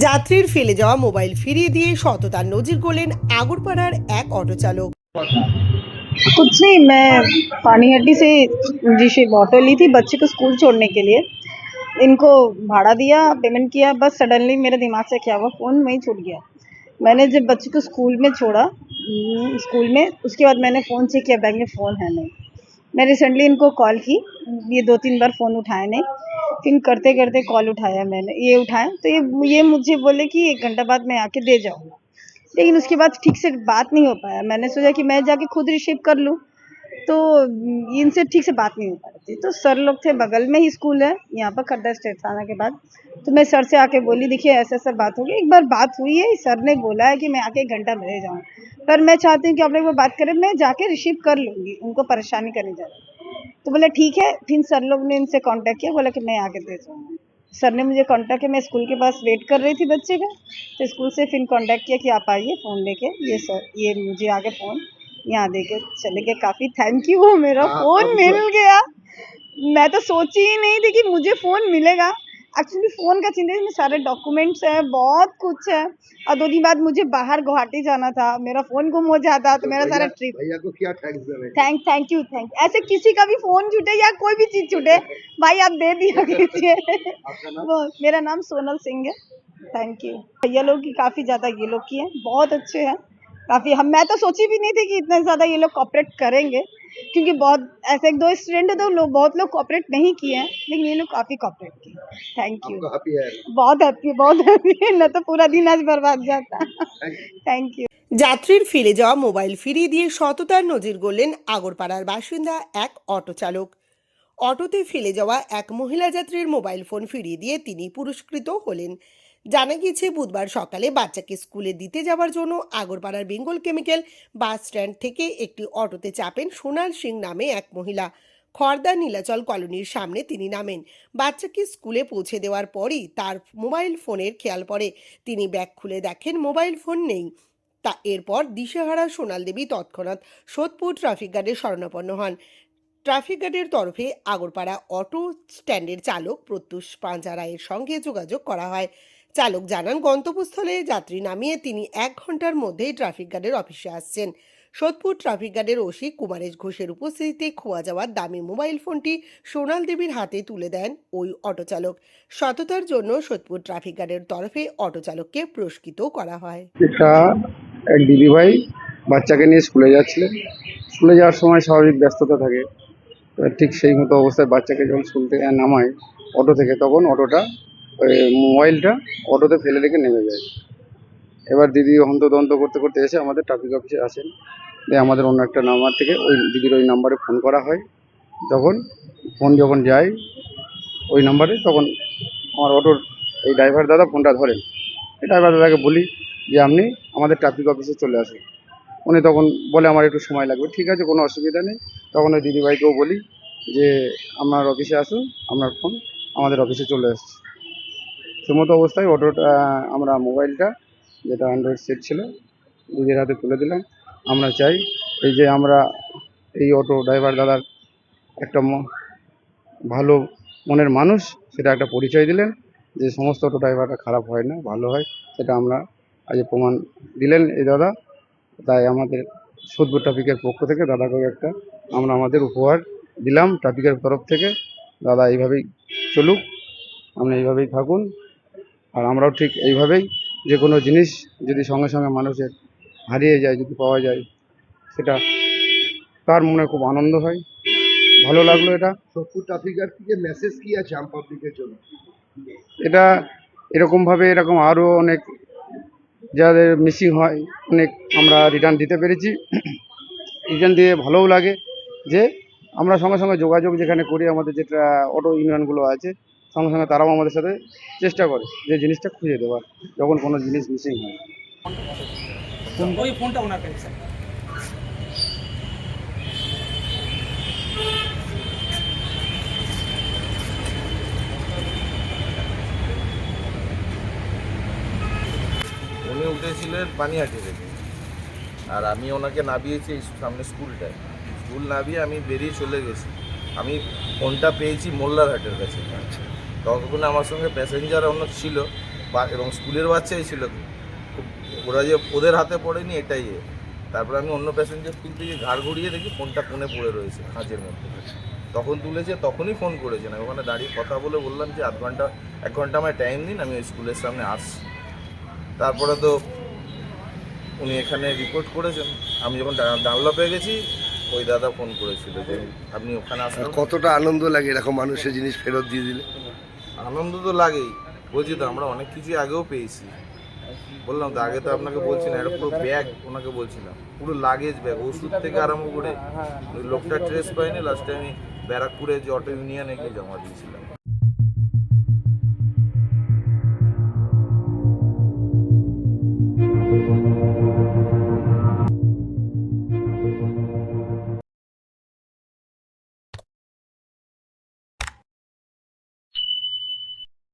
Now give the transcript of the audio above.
যাত্রীর ফেলে যাওয়া মোবাইল ফিরিয়ে দিয়ে সততার নজির গড়লেন আগরপাড়ার এক অটো চালক। कुछ नहीं, मैं पानीहट्टी से ऋषभ ऑटो ली थी बच्चे को स्कूल छोड़ने के लिए। इनको भाड़ा दिया, पेमेंट किया, बस सडनली मेरे दिमाग से क्या हुआ, फ़ोन वहीं छूट गया। मैंने जब बच्चे को स्कूल में छोड़ा, स्कूल में, उसके बाद मैंने फ़ोन चेक किया, बैग में फ़ोन है नहीं। मैं रिसेंटली इनको कॉल की, ये 2-3 बार फ़ोन उठाए नहीं, फिर करते करते कॉल उठाया मैंने, ये उठाए तो ये मुझे बोले कि 1 घंटा बाद मैं आके दे जाऊँगा, लेकिन उसके बाद ठीक से बात नहीं हो पाया। मैंने सोचा कि मैं जाके खुद रिसीव कर लूँ, तो इनसे ठीक से बात नहीं हो पा रही थी। तो सर लोग थे, बगल में ही स्कूल है यहाँ पर खड्डा स्टेट थाना के बाद। तो मैं सर से आके बोली, देखिए ऐसा ऐसा बात हो गई, एक बार बात हुई है, सर ने बोला है कि मैं आके 1 घंटा में दे जाऊँ, पर मैं चाहती हूँ कि आप लोग वो बात करें, मैं जाके रिसीव कर लूँगी, उनको परेशानी करनी ज़्यादा। तो बोला ठीक है, फिर सर लोग ने इनसे कॉन्टैक्ट किया, बोला कि मैं आके दे जाऊँगा। सर ने मुझे कॉन्टैक्ट किया, मैं स्कूल के पास वेट कर रही थी बच्चे का, तो स्कूल से फिर कॉन्टैक्ट किया कि आप आइए फ़ोन लेके। ये सर, ये मुझे आके फ़ोन यहाँ दे के चले गए। काफ़ी थैंक यू, मेरा फ़ोन मिल गया। मैं तो सोची ही नहीं थी कि मुझे फ़ोन मिलेगा। एक्चुअली फ़ोन का चिंता है, इसमें सारे डॉक्यूमेंट्स हैं, बहुत कुछ है, और 2 दिन बाद मुझे बाहर गुवाहाटी जाना था, मेरा फ़ोन गुम हो जाता तो मेरा सारा ट्रिप। भैया को क्या थैंक्स देना है? Thank you. ऐसे किसी का भी फ़ोन छूटे या कोई भी चीज़ छूटे, भाई आप दे दिया कीजिए। आपका नाम? वो मेरा नाम सोनल सिंह है। Thank you. भैया लोग की काफ़ी ज़्यादा ये लोग की हैं, बहुत अच्छे हैं। काफ़ी मैं तो सोची भी नहीं थी कि इतना ज़्यादा ये लोग कोऑपरेट करेंगे, क्योंकि बहुत ऐसे 1-2 स्टूडेंट तो लोग, बहुत लोग कोऑपरेट नहीं किए हैं, लेकिन ये लोग काफ़ी कोऑपरेट किए। Thank you. आपको हैप्पी है? बहुत हैप्पी है, ना तो पूरा दिन आज बर्बाद जाता। Thank you. যাত্রীর ফেলে যাওয়া মোবাইল ফিরিয়ে দিয়ে সততার নজির গড়লেন আগরপাড়ার বাসিন্দা এক অটো চালক। অটোতে ফেলে যাওয়া এক মহিলা যাত্রীর মোবাইল ফোন ফিরিয়ে দিয়ে তিনি পুরস্কৃত হলেন। জানা গিয়েছে বুধবার সকালে বাচ্চাকে স্কুলে দিতে যাওয়ার জন্য আগরপাড়ার বেঙ্গল কেমিক্যাল বাস স্ট্যান্ড থেকে একটি অটোতে চাপেন সোনাল সিং নামে এক মহিলা। খড়দা নীলাচল কলোনির সামনে তিনি নামেন। বাচ্চাকে স্কুলে পৌঁছে দেওয়ার পরই তার মোবাইল ফোনের খেয়াল পড়ে। তিনি ব্যাগ খুলে দেখেন মোবাইল ফোন নেই। এরপর দিশেহারা সোনাল দেবী তৎক্ষণাৎ সোদপুর ট্রাফিক গার্ডের শরণাপন্ন হন। ট্রাফিক গার্ডের তরফে আগরপাড়া অটো স্ট্যান্ডের চালক প্রত্যুষ পাঞ্জা রায়ের সঙ্গে যোগাযোগ করা হয়। চালক জানান, গন্তব্যস্থলে যাত্রী নামিয়ে তিনি 1 ঘন্টার মধ্যেই ট্রাফিক গার্ডের অফিসে আসছেন। সোদপুর ট্রাফিক গার্ডের ওসি কুমারেশ ঘোষের উপস্থিতিতে খোয়া যাওয়া দামি মোবাইল ফোনটি সোনাল দেবীর হাতে তুলে দেন ওই অটো চালক। সততার জন্য সোদপুর ট্রাফিক গার্ডের তরফে অটো চালককে পুরস্কৃত করা হয়। এটা এক দিদিভাই বাচ্চাকে নিয়ে স্কুলে যাচ্ছিলেন। স্কুলে যাওয়ার সময় স্বাভাবিক ব্যস্ততা থাকে, এবার ঠিক সেই মতো অবস্থায় বাচ্চাকে যখন স্কুল থেকে নামায় অটো থেকে, তখন অটোটা মোবাইলটা অটোতে ফেলে রেখে নেমে যায়। এবার দিদি হন্তদন্ত করতে করতে এসে আমাদের ট্রাফিক অফিসে আসেন, দিয়ে আমাদের অন্য একটা নাম্বার থেকে ওই দিদির ওই নাম্বারে ফোন করা হয়। তখন ফোন যখন যায় ওই নাম্বারে, তখন আমার অটোর এই ড্রাইভার দাদা ফোনটা ধরেন। এই ড্রাইভার দাদাকে বলি যে আপনি আমাদের ট্রাফিক অফিসে চলে আসুন। উনি তখন বলে আমার একটু সময় লাগবে। ঠিক আছে, কোনো অসুবিধা নেই। তখন ওই দিদিভাইকেও বলি যে আপনার অফিসে আসুন, আপনার ফোন আমাদের অফিসে চলে আসছে। সেমতো অবস্থায় অটোটা, আমরা মোবাইলটা যেটা অ্যান্ড্রয়েড সেট ছিল দিদির হাতে তুলে দিলাম। আমরা চাই এই যে আমরা এই অটো ড্রাইভার দাদার একটা ভালো মনের মানুষ, সেটা একটা পরিচয় দিলেন যে সমস্ত অটো ড্রাইভাররা খারাপ হয় না, ভালো হয়, সেটা আমরা আজ প্রমাণ দিলেন এই দাদা। তাই আমাদের সোদপুর ট্রাফিকের পক্ষ থেকে দাদাকেও একটা আমরা আমাদের উপহার দিলাম ট্রাফিকের তরফ থেকে। দাদা এইভাবেই চলুক, আপনি এইভাবেই থাকুন, আর আমরাও ঠিক এইভাবেই যে কোনো জিনিস যদি সঙ্গে সঙ্গে মানুষের হারিয়ে যায়, যদি পাওয়া যায়, সেটা তার মনে খুব আনন্দ হয়। ভালো লাগলো এটা। সোদপুর ট্রাফিক গার্ড থেকে মেসেজ কি আছে আম পাবলিকের জন্য? এটা এরকমভাবে এরকম আরও অনেক যাদের মিসিং হয়, অনেক আমরা রিটার্ন দিতে পেরেছি। রিটার্ন দিয়ে ভালোও লাগে যে আমরা সঙ্গে সঙ্গে যোগাযোগ যেখানে করি, আমাদের যেটা অটো ইউনিয়নগুলো আছে, সঙ্গে সঙ্গে তারাও আমাদের সাথে চেষ্টা করে যে জিনিসটা খুঁজে দেওয়ার যখন কোনো জিনিস মিসিং হয়। ওই ফোনটা ওনার কাছে স্যার। উনি উঠেছিলেন পানিহাটি থেকে, আর আমি ওনাকে নামিয়েছি এই সামনে স্কুলটায়। স্কুল নামিয়ে আমি বেরিয়ে চলে গেছি। আমি ফোনটা পেয়েছি মোল্লারহাটের কাছে। ততক্ষণে আমার সঙ্গে প্যাসেঞ্জার অন্য ছিল, এবং স্কুলের বাচ্চাই ছিল, খুব ওরা যে ওদের হাতে পড়েনি এটাই তারপরে আমি অন্য প্যাসেঞ্জার তুলতে গিয়ে ঘাড় ঘুরিয়ে দেখি ফোনটা কোণে পড়ে রয়েছে খাঁচের মধ্যে। তখন তুলেছে, তখনই ফোন করেছেন। আমি ওখানে দাঁড়িয়ে কথা বলে বললাম যে 1 ঘন্টা আমায় টাইম দিন, আমি ওই স্কুলের সামনে আসছি। তারপরে তো উনি এখানে রিপোর্ট করেছেন। আমি যখন ডানলপে গেছি ওই দাদা ফোন করেছিল যে আপনি ওখানে আসেন। কতটা আনন্দ লাগে এরকম মানুষের জিনিস ফেরত দিয়ে দিলে? আনন্দ তো লাগেই, বলছি তো আমরা অনেক কিছু আগেও পেয়েছি। বললাম তো আগে তো আপনাকে বলছি না, এটা পুরো ব্যাগ ওনাকে বলছিলাম, পুরো লাগেজ ব্যাগ, ওষুধ থেকে আরম্ভ করে। ওই লোকটা ট্রেস পাইনি, লাস্টে আমি ব্যারাকপুরে যে অটো ইউনিয়নে গিয়ে জমা দিয়েছিলাম।